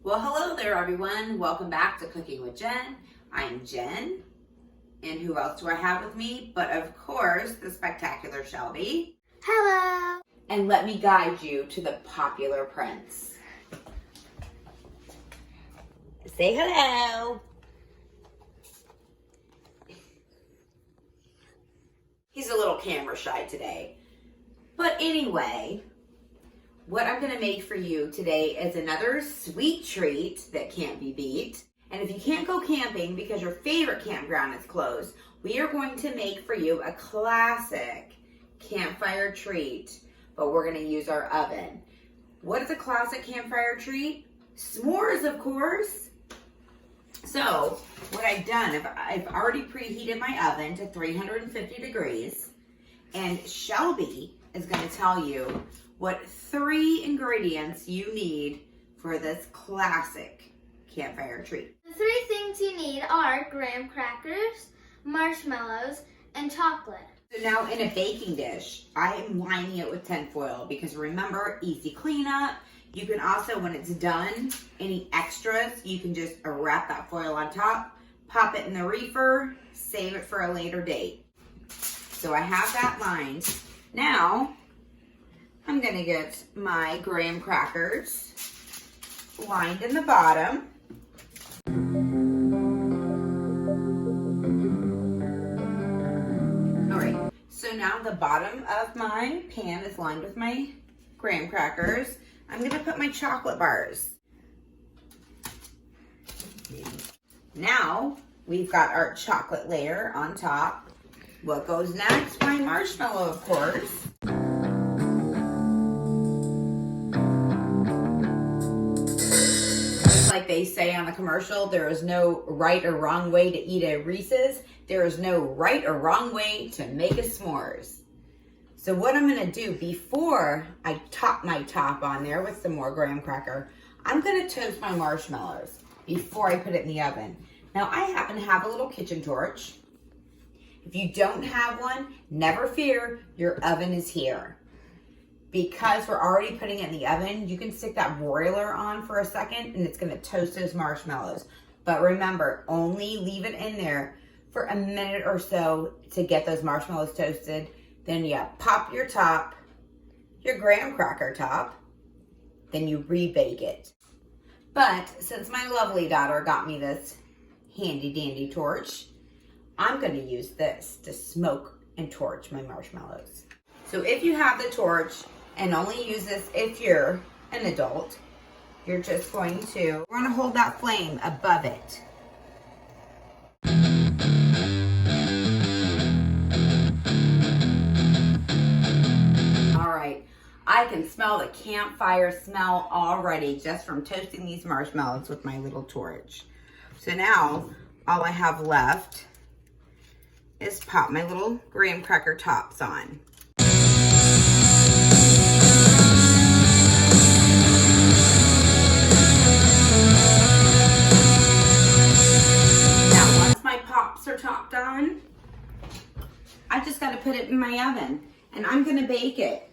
Well, hello there, everyone. Welcome back to Cooking with Jen. I'm Jen, and who else do I have with me? But of course, the spectacular Shelby. Hello! And let me guide you to the popular prince. Say hello. He's a little camera shy today. But anyway, what I'm going to make for you today is another sweet treat that can't be beat. And if you can't go camping because your favorite campground is closed, we are going to make for you a classic campfire treat, but we're going to use our oven. What is a classic campfire treat? S'mores, of course. So what I've done, I've already preheated my oven to 350 degrees, and Shelby is going to tell you what 3 ingredients you need for this classic campfire treat. The 3 things you need are graham crackers, marshmallows, and chocolate. So now in a baking dish, I am lining it with tinfoil because remember, easy cleanup. You can also, when it's done, any extras, you can just wrap that foil on top, pop it in the reefer, save it for a later date. So I have that lined. Now, I'm gonna get my graham crackers lined in the bottom. All right, so now the bottom of my pan is lined with my graham crackers. I'm gonna put my chocolate bars. Now, we've got our chocolate layer on top. What goes next? My marshmallow, of course. Like they say on the commercial, there is no right or wrong way to eat a Reese's. There is no right or wrong way to make a s'mores. So what I'm gonna do before I top my top on there with some more graham cracker, I'm gonna toast my marshmallows before I put it in the oven. Now I happen to have a little kitchen torch. If you don't have one, never fear, your oven is here. Because we're already putting it in the oven, you can stick that broiler on for a second and it's gonna toast those marshmallows. But remember, only leave it in there for a minute or so to get those marshmallows toasted. Then you pop your top, your graham cracker top, then you rebake it. But since my lovely daughter got me this handy dandy torch, I'm gonna use this to smoke and torch my marshmallows. So if you have the torch, and only use this if you're an adult, you're just going to, we're gonna hold that flame above it. I can smell the campfire smell already just from toasting these marshmallows with my little torch. So now all I have left is pop my little graham cracker tops on. Now once my pops are topped on, I just got to put it in my oven and I'm going to bake it.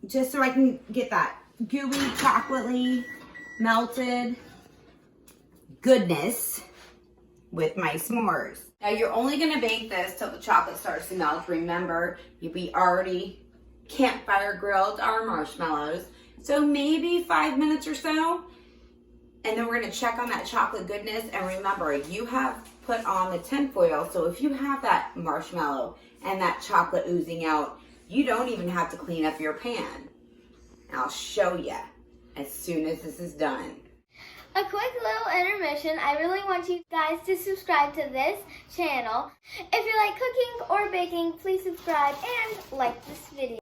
Just so I can get that gooey, chocolatey, melted goodness with my s'mores. Now you're only gonna bake this till the chocolate starts to melt. Remember, we already campfire grilled our marshmallows. So maybe 5 minutes or so. And then we're gonna check on that chocolate goodness. And remember, you have put on the tinfoil. So if you have that marshmallow and that chocolate oozing out, you don't even have to clean up your pan. I'll show you as soon as this is done. A quick little intermission. I really want you guys to subscribe to this channel. If you like cooking or baking, please subscribe and like this video.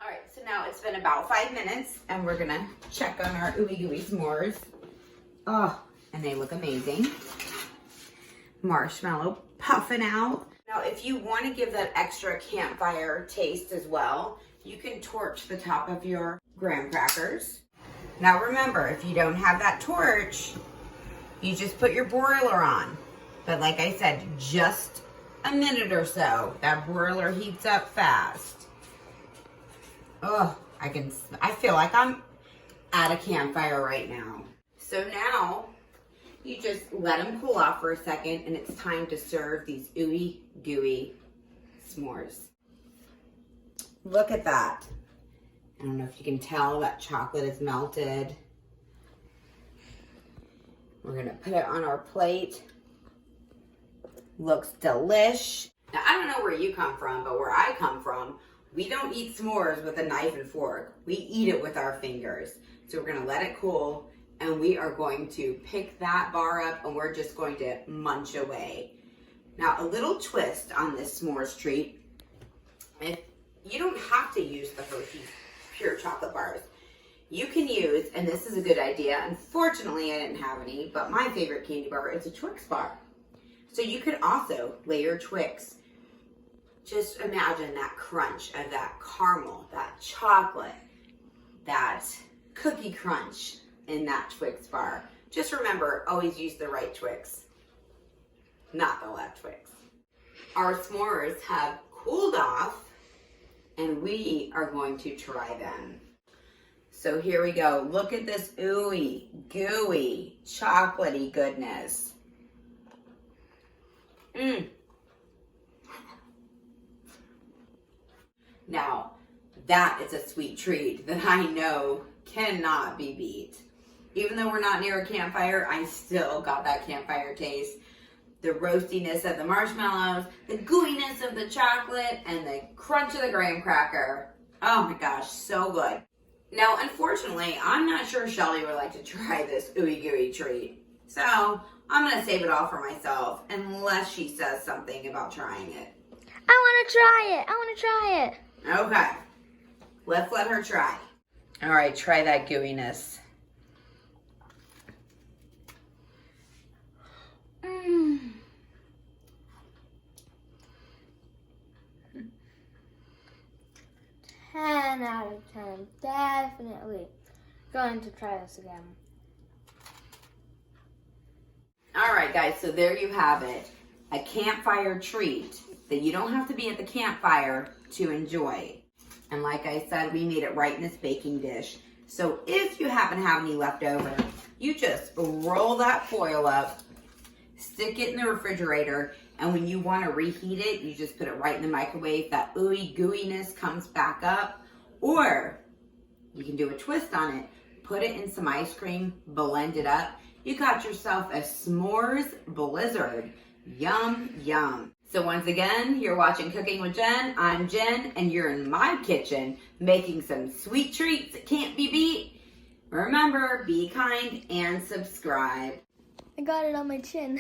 All right, so now it's been about 5 minutes and we're gonna check on our ooey gooey s'mores. Oh, and they look amazing. Marshmallow puffing out. Now, if you want to give that extra campfire taste as well, you can torch the top of your graham crackers. Now remember, if you don't have that torch, you just put your broiler on. But like I said, just a minute or so. That broiler heats up fast. Oh, I feel like I'm at a campfire right now. So now you just let them cool off for a second, and it's time to serve these ooey gooey s'mores. Look at that. I don't know if you can tell that chocolate is melted. We're gonna put it on our plate. Looks delish. Now, I don't know where you come from, but where I come from, we don't eat s'mores with a knife and fork. We eat it with our fingers. So we're gonna let it cool, and we are going to pick that bar up, and we're just going to munch away. Now, a little twist on this s'mores treat. If you don't have to use the Hershey's pure chocolate bars. You can use, and this is a good idea, unfortunately I didn't have any, but my favorite candy bar is a Twix bar. So you could also layer Twix. Just imagine that crunch of that caramel, that chocolate, that cookie crunch in that Twix bar. Just remember, always use the right Twix, not the left Twix. Our s'mores have cooled off, and we are going to try them. So here we go. Look at this ooey, gooey, chocolatey goodness. Now, that is a sweet treat that I know cannot be beat. Even though we're not near a campfire, I still got that campfire taste. The roastiness of the marshmallows, the gooiness of the chocolate, and the crunch of the graham cracker. Oh my gosh, so good. Now, unfortunately, I'm not sure Shelly would like to try this ooey gooey treat. So, I'm going to save it all for myself, unless she says something about trying it. I want to try it. Okay, let's let her try. All right, try that gooiness. Mmm. 10 out of 10. Definitely going to try this again. All right, guys, so there you have it. A campfire treat that you don't have to be at the campfire to enjoy. And like I said, we made it right in this baking dish. So if you happen to have any left over, you just roll that foil up, stick it in the refrigerator, and when you want to reheat it, you just put it right in the microwave. That ooey gooiness comes back up. Or you can do a twist on it. Put it in some ice cream, blend it up. You got yourself a s'mores blizzard. Yum, yum. So once again, you're watching Cooking with Jen. I'm Jen, and you're in my kitchen making some sweet treats that can't be beat. Remember, be kind and subscribe. I got it on my chin.